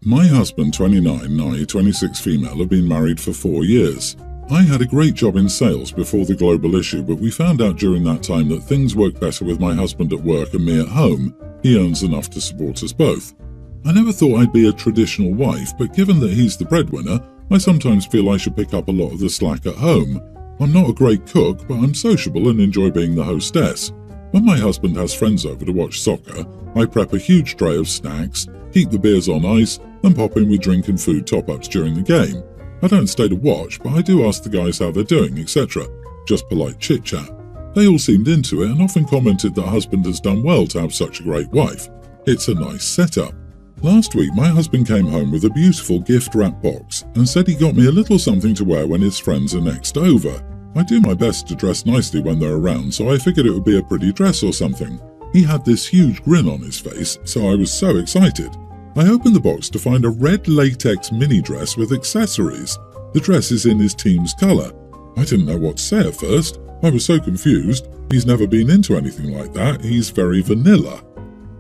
My husband, 29, and I, 26 female, have been married for 4 years. I had a great job in sales before the global issue, but we found out during that time that things work better with my husband at work and me at home. He earns enough to support us both. I never thought I'd be a traditional wife, but given that he's the breadwinner, I sometimes feel I should pick up a lot of the slack at home. I'm not a great cook, but I'm sociable and enjoy being the hostess. When my husband has friends over to watch soccer, I prep a huge tray of snacks, keep the beers on ice, and pop in with drink and food top-ups during the game. I don't stay to watch, but I do ask the guys how they're doing, etc. Just polite chit-chat. They all seemed into it and often commented that husband has done well to have such a great wife. It's a nice setup. Last week, my husband came home with a beautiful gift wrap box and said he got me a little something to wear when his friends are next over. I do my best to dress nicely when they're around, so I figured it would be a pretty dress or something. He had this huge grin on his face, so I was so excited. I opened the box to find a red latex mini dress with accessories. The dress is in his team's colour. I didn't know what to say at first. I was so confused. He's never been into anything like that. He's very vanilla.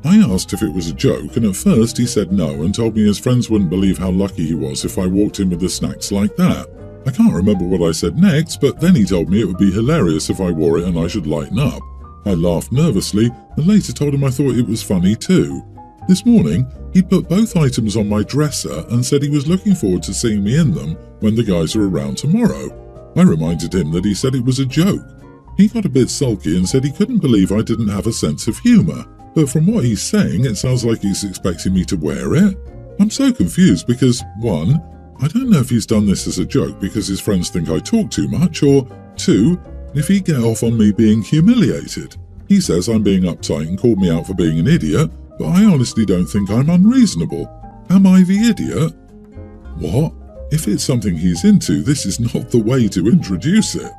I asked if it was a joke, and at first he said no and told me his friends wouldn't believe how lucky he was if I walked in with the snacks like that. I can't remember what I said next, but then he told me it would be hilarious if I wore it and I should lighten up. I laughed nervously and later told him I thought it was funny too. This morning, he put both items on my dresser and said he was looking forward to seeing me in them when the guys are around tomorrow. I reminded him that he said it was a joke. He got a bit sulky and said he couldn't believe I didn't have a sense of humour, but from what he's saying, it sounds like he's expecting me to wear it. I'm so confused because, 1, I don't know if he's done this as a joke because his friends think I talk too much, or 2, if he'd get off on me being humiliated. He says I'm being uptight and called me out for being an idiot, but I honestly don't think I'm unreasonable. Am I the idiot? What? If it's something he's into, this is not the way to introduce it.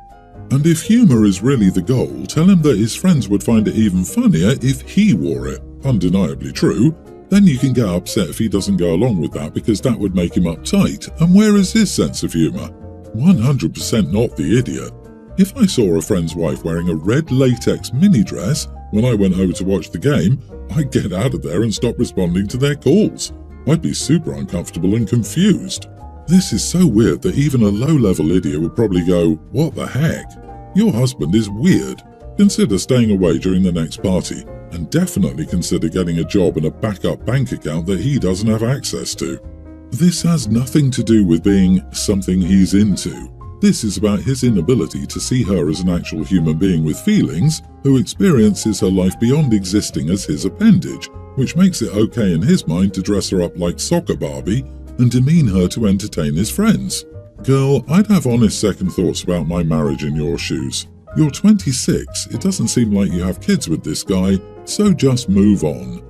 And if humour is really the goal, tell him that his friends would find it even funnier if he wore it. Undeniably true. Then you can get upset if he doesn't go along with that because that would make him uptight. And where is his sense of humour? 100% not the idiot. If I saw a friend's wife wearing a red latex mini dress when I went over to watch the game, I'd get out of there and stop responding to their calls. I'd be super uncomfortable and confused. This is so weird that even a low-level idiot would probably go, "What the heck? Your husband is weird. Consider staying away during the next party, and definitely consider getting a job and a backup bank account that he doesn't have access to." This has nothing to do with being something he's into. This is about his inability to see her as an actual human being with feelings who experiences her life beyond existing as his appendage, which makes it okay in his mind to dress her up like Soccer Barbie and demean her to entertain his friends. Girl, I'd have honest second thoughts about my marriage in your shoes. You're 26, it doesn't seem like you have kids with this guy, so just move on.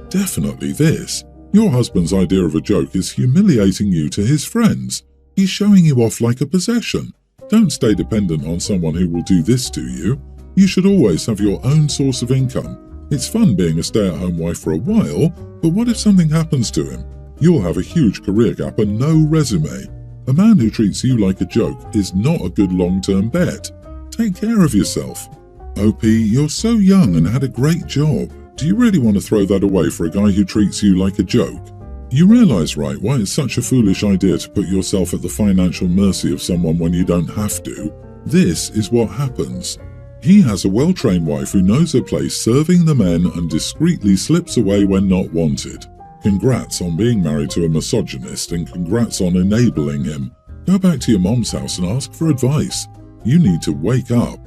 Definitely this. Your husband's idea of a joke is humiliating you to his friends. He's showing you off like a possession. Don't stay dependent on someone who will do this to you. You should always have your own source of income. It's fun being a stay-at-home wife for a while, but what if something happens to him? You'll have a huge career gap and no resume. A man who treats you like a joke is not a good long-term bet. Take care of yourself. OP, you're so young and had a great job. Do you really want to throw that away for a guy who treats you like a joke? You realise, right, why it's such a foolish idea to put yourself at the financial mercy of someone when you don't have to? This is what happens. He has a well-trained wife who knows her place serving the men and discreetly slips away when not wanted. Congrats on being married to a misogynist and congrats on enabling him. Go back to your mom's house and ask for advice. You need to wake up.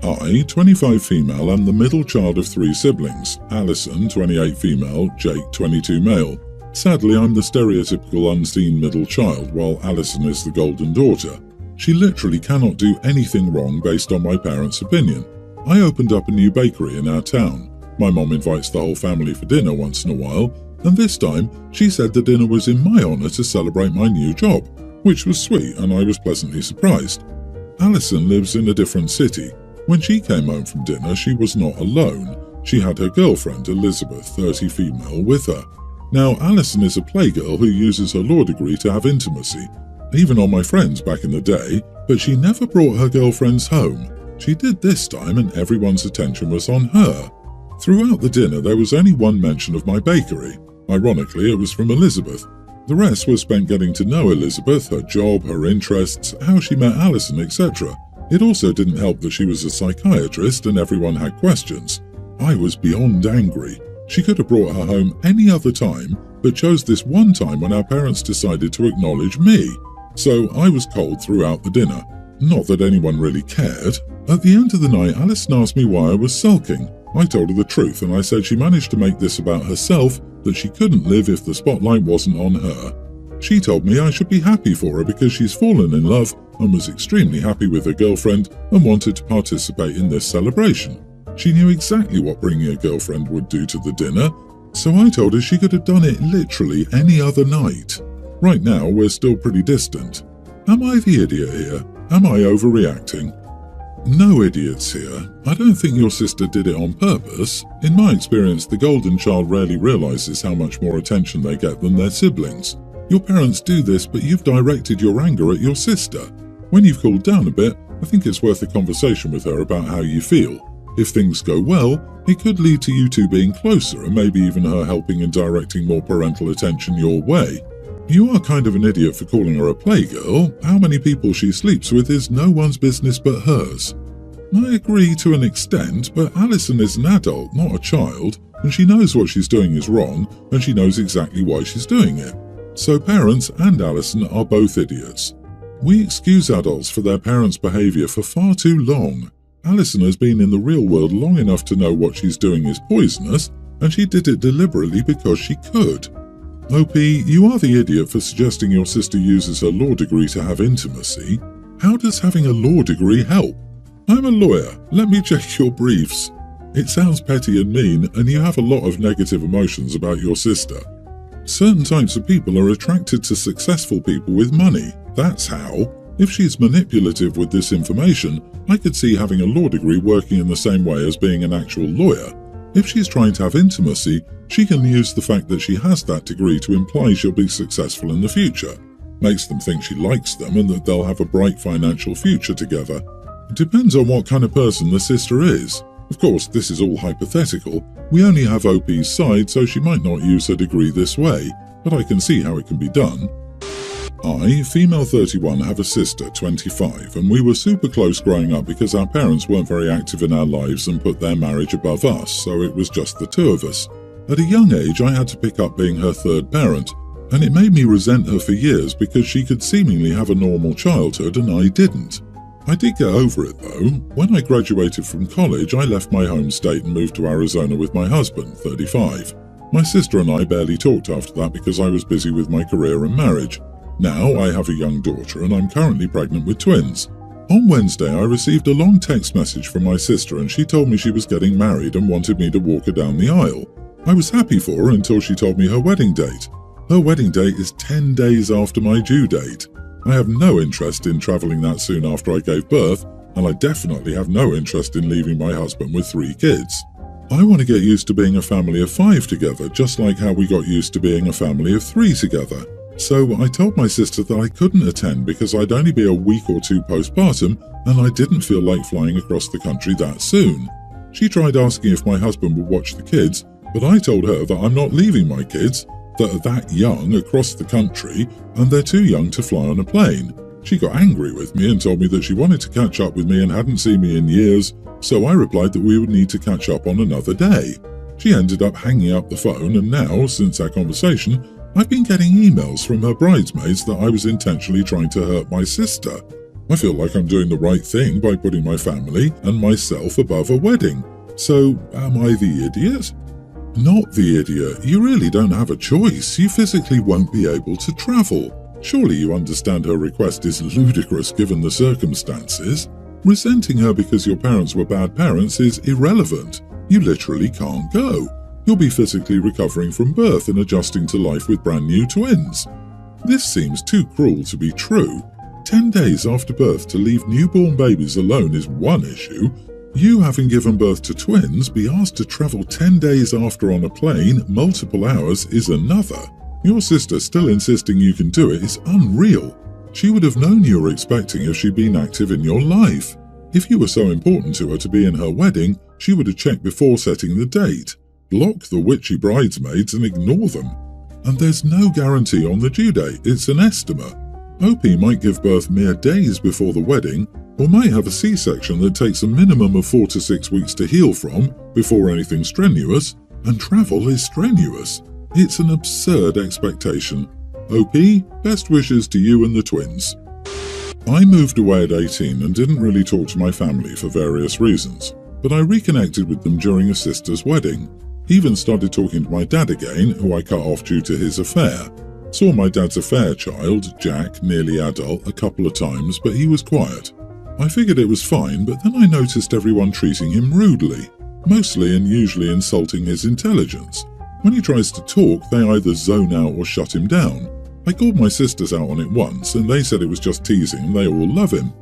I, 25 female and the middle child of 3 siblings. Alison, 28 female, Jake, 22 male. Sadly, I'm the stereotypical unseen middle child, while Alison is the golden daughter. She literally cannot do anything wrong based on my parents' opinion. I opened up a new bakery in our town. My mom invites the whole family for dinner once in a while, and this time she said the dinner was in my honour to celebrate my new job, which was sweet and I was pleasantly surprised. Alison lives in a different city. When she came home from dinner, she was not alone. She had her girlfriend, Elizabeth, 30 female, with her. Now, Alison is a playgirl who uses her law degree to have intimacy, even on my friends back in the day, but she never brought her girlfriends home. She did this time and everyone's attention was on her. Throughout the dinner, there was only one mention of my bakery. Ironically, it was from Elizabeth. The rest was spent getting to know Elizabeth, her job, her interests, how she met Alison, etc. It also didn't help that she was a psychiatrist and everyone had questions. I was beyond angry. She could have brought her home any other time, but chose this one time when our parents decided to acknowledge me. So I was cold throughout the dinner. Not that anyone really cared. At the end of the night, Alison asked me why I was sulking. I told her the truth, and I said she managed to make this about herself, that she couldn't live if the spotlight wasn't on her. She told me I should be happy for her because she's fallen in love and was extremely happy with her girlfriend and wanted to participate in this celebration. She knew exactly what bringing a girlfriend would do to the dinner, so I told her she could have done it literally any other night. Right now, we're still pretty distant. Am I the idiot here? Am I overreacting? No idiots here. I don't think your sister did it on purpose. In my experience, the golden child rarely realizes how much more attention they get than their siblings. Your parents do this, but you've directed your anger at your sister. When you've cooled down a bit, I think it's worth a conversation with her about how you feel. If things go well, it could lead to you two being closer and maybe even her helping and directing more parental attention your way. You are kind of an idiot for calling her a playgirl. How many people she sleeps with is no one's business but hers. I agree to an extent, but Alison is an adult, not a child, and she knows what she's doing is wrong, and she knows exactly why she's doing it. So parents and Alison are both idiots. We excuse adults for their parents' behaviour for far too long. Alison has been in the real world long enough to know what she's doing is poisonous, and she did it deliberately because she could. OP, you are the idiot for suggesting your sister uses her law degree to have intimacy. How does having a law degree help? I'm a lawyer. Let me check your briefs. It sounds petty and mean, and you have a lot of negative emotions about your sister. Certain types of people are attracted to successful people with money. That's how. If she's manipulative with this information, I could see having a law degree working in the same way as being an actual lawyer. If she's trying to have intimacy, she can use the fact that she has that degree to imply she'll be successful in the future. Makes them think she likes them and that they'll have a bright financial future together. It depends on what kind of person the sister is. Of course, this is all hypothetical. We only have OP's side, so she might not use her degree this way, but I can see how it can be done. I, female 31, have a sister, 25, and we were super close growing up because our parents weren't very active in our lives and put their marriage above us, so it was just the two of us. At a young age, I had to pick up being her third parent, and it made me resent her for years because she could seemingly have a normal childhood and I didn't. I did get over it though. When I graduated from college, I left my home state and moved to Arizona with my husband, 35. My sister and I barely talked after that because I was busy with my career and marriage. Now I have a young daughter and I'm currently pregnant with twins. On Wednesday, I received a long text message from my sister and she told me she was getting married and wanted me to walk her down the aisle. I was happy for her until she told me her wedding date. Her wedding date is 10 days after my due date. I have no interest in travelling that soon after I gave birth, and I definitely have no interest in leaving my husband with 3 kids. I want to get used to being a family of 5 together, just like how we got used to being a family of 3 together. So I told my sister that I couldn't attend because I'd only be a week or 2 postpartum, and I didn't feel like flying across the country that soon. She tried asking if my husband would watch the kids, but I told her that I'm not leaving my kids, that are that young, across the country, and they're too young to fly on a plane. She got angry with me and told me that she wanted to catch up with me and hadn't seen me in years, so I replied that we would need to catch up on another day. She ended up hanging up the phone, and now, since our conversation, I've been getting emails from her bridesmaids that I was intentionally trying to hurt my sister. I feel like I'm doing the right thing by putting my family and myself above a wedding. So, am I the idiot? Not the idiot. You really don't have a choice. You physically won't be able to travel. Surely you understand her request is ludicrous given the circumstances. Resenting her because your parents were bad parents is irrelevant. You literally can't go. You'll be physically recovering from birth and adjusting to life with brand new twins. This seems too cruel to be true. 10 days after birth to leave newborn babies alone is one issue. You, having given birth to twins, be asked to travel 10 days after on a plane, multiple hours, is another. Your sister still insisting you can do it is unreal. She would have known you were expecting if she'd been active in your life. If you were so important to her to be in her wedding, she would have checked before setting the date. Block the witchy bridesmaids and ignore them. And there's no guarantee on the due date, it's an estimate. OP might give birth mere days before the wedding, or might have a C-section that takes a minimum of 4 to 6 weeks to heal from before anything strenuous, and travel is strenuous. It's an absurd expectation. OP, best wishes to you and the twins. I moved away at 18 and didn't really talk to my family for various reasons, but I reconnected with them during a sister's wedding. Even started talking to my dad again, who I cut off due to his affair. Saw my dad's affair child, Jack, nearly adult, a couple of times, but he was quiet. I figured it was fine, but then I noticed everyone treating him rudely, mostly and usually insulting his intelligence. When he tries to talk, they either zone out or shut him down. I called my sisters out on it once, and they said it was just teasing and they all love him.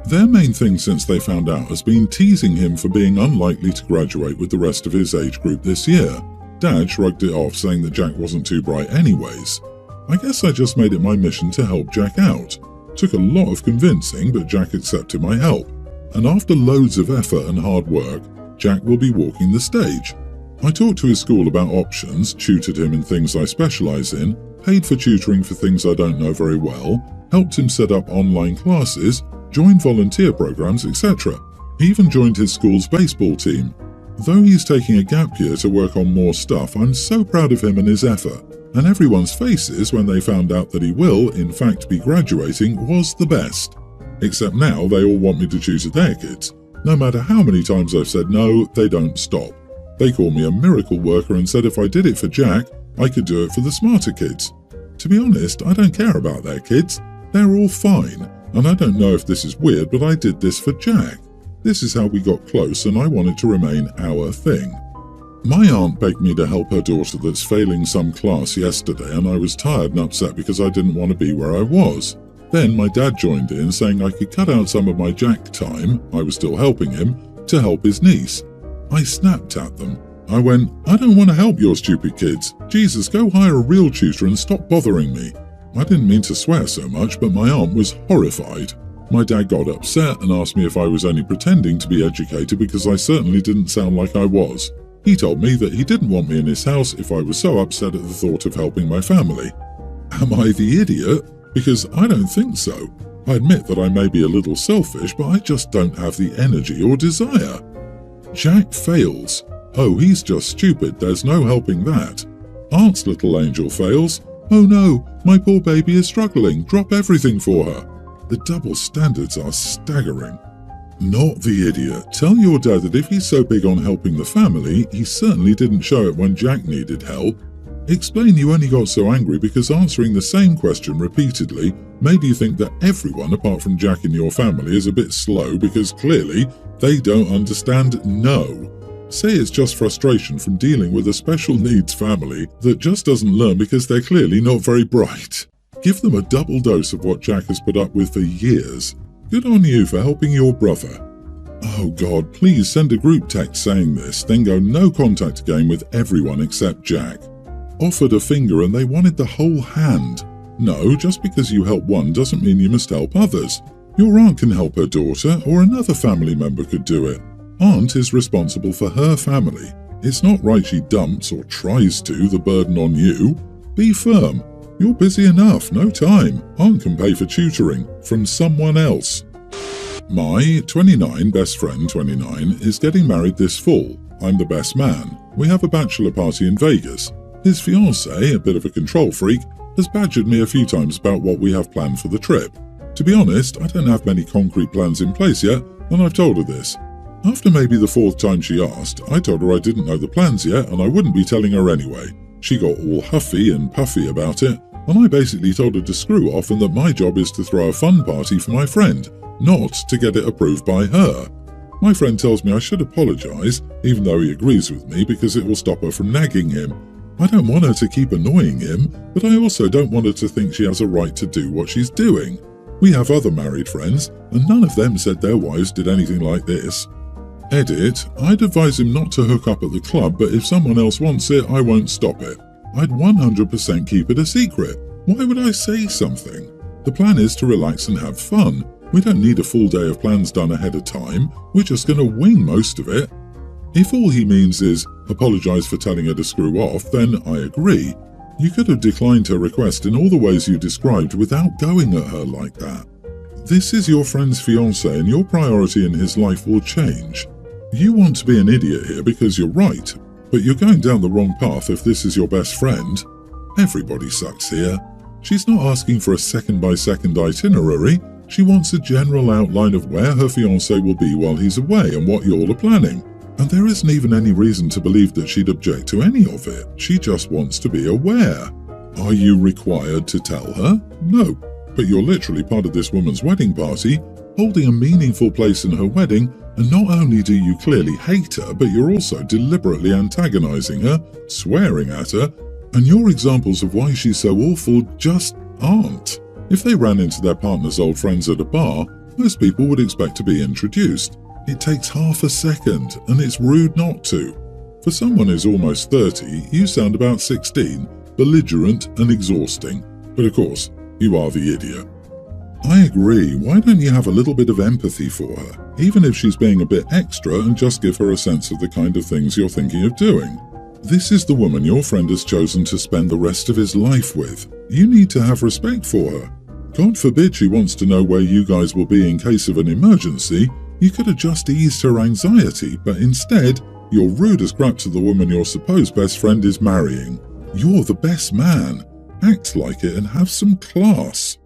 Their main thing since they found out has been teasing him for being unlikely to graduate with the rest of his age group this year. Dad shrugged it off, saying that Jack wasn't too bright anyways. I guess I just made it my mission to help Jack out. Took a lot of convincing, but Jack accepted my help. And after loads of effort and hard work, Jack will be walking the stage. I talked to his school about options, tutored him in things I specialise in, paid for tutoring for things I don't know very well, helped him set up online classes, joined volunteer programs, etc. He even joined his school's baseball team. Though he's taking a gap year to work on more stuff, I'm so proud of him and his effort. And everyone's faces when they found out that he will, in fact, be graduating was the best. Except now they all want me to tutor their kids. No matter how many times I've said no, they don't stop. They call me a miracle worker and said if I did it for Jack, I could do it for the smarter kids. To be honest, I don't care about their kids. They're all fine. And I don't know if this is weird, but I did this for Jack. This is how we got close, and I want it to remain our thing. My aunt begged me to help her daughter that's failing some class yesterday, and I was tired and upset because I didn't want to be where I was. Then my dad joined in, saying I could cut out some of my Jack time, I was still helping him, to help his niece. I snapped at them. I went, I don't want to help your stupid kids. Jesus, go hire a real tutor and stop bothering me. I didn't mean to swear so much, but my aunt was horrified. My dad got upset and asked me if I was only pretending to be educated because I certainly didn't sound like I was. He told me that he didn't want me in his house if I was so upset at the thought of helping my family. Am I the idiot? Because I don't think so. I admit that I may be a little selfish, but I just don't have the energy or desire. Jack fails. Oh, he's just stupid, there's no helping that. Aunt's little angel fails. Oh no, my poor baby is struggling, drop everything for her. The double standards are staggering. Not the idiot. Tell your dad that if he's so big on helping the family, he certainly didn't show it when Jack needed help. Explain you only got so angry because answering the same question repeatedly made you think that everyone apart from Jack in your family is a bit slow because clearly they don't understand no. Say it's just frustration from dealing with a special needs family that just doesn't learn because they're clearly not very bright. Give them a double dose of what Jack has put up with for years. Good on you for helping your brother. Oh God, please send a group text saying this, then go no contact again with everyone except Jack. Offered a finger and they wanted the whole hand. No, just because you help one doesn't mean you must help others. Your aunt can help her daughter, or another family member could do it. Aunt is responsible for her family. It's not right she dumps or tries to the burden on you. Be firm. You're busy enough, no time. Aunt can pay for tutoring from someone else. My 29 best friend 29 is getting married this fall. I'm the best man. We have a bachelor party in Vegas. His fiancée, a bit of a control freak, has badgered me a few times about what we have planned for the trip. To be honest, I don't have many concrete plans in place yet, and I've told her this. After maybe the fourth time she asked, I told her I didn't know the plans yet and I wouldn't be telling her anyway. She got all huffy and puffy about it, and I basically told her to screw off and that my job is to throw a fun party for my friend, not to get it approved by her. My friend tells me I should apologise, even though he agrees with me because it will stop her from nagging him. I don't want her to keep annoying him, but I also don't want her to think she has a right to do what she's doing. We have other married friends, and none of them said their wives did anything like this. Edit, I'd advise him not to hook up at the club, but if someone else wants it, I won't stop it. I'd 100% keep it a secret. Why would I say something? The plan is to relax and have fun. We don't need a full day of plans done ahead of time. We're just going to wing most of it. If all he means is apologise for telling her to screw off, then I agree. You could have declined her request in all the ways you described without going at her like that. This is your friend's fiancé and your priority in his life will change. You want to be an idiot here because you're right, but you're going down the wrong path if this is your best friend. Everybody sucks here. She's not asking for a second-by-second itinerary. She wants a general outline of where her fiancé will be while he's away and what you all are planning. And there isn't even any reason to believe that she'd object to any of it. She just wants to be aware. Are you required to tell her? No. But you're literally part of this woman's wedding party, holding a meaningful place in her wedding, and not only do you clearly hate her, but you're also deliberately antagonizing her, swearing at her, and your examples of why she's so awful just aren't. If they ran into their partner's old friends at a bar, most people would expect to be introduced. It takes half a second, and it's rude not to. For someone who's almost 30, you sound about 16, belligerent and exhausting. But of course, you are the idiot. I agree, why don't you have a little bit of empathy for her, even if she's being a bit extra, and just give her a sense of the kind of things you're thinking of doing. This is the woman your friend has chosen to spend the rest of his life with. You need to have respect for her. God forbid she wants to know where you guys will be in case of an emergency. You could have just eased her anxiety, but instead, you're rude as crap to the woman your supposed best friend is marrying. You're the best man. Act like it and have some class.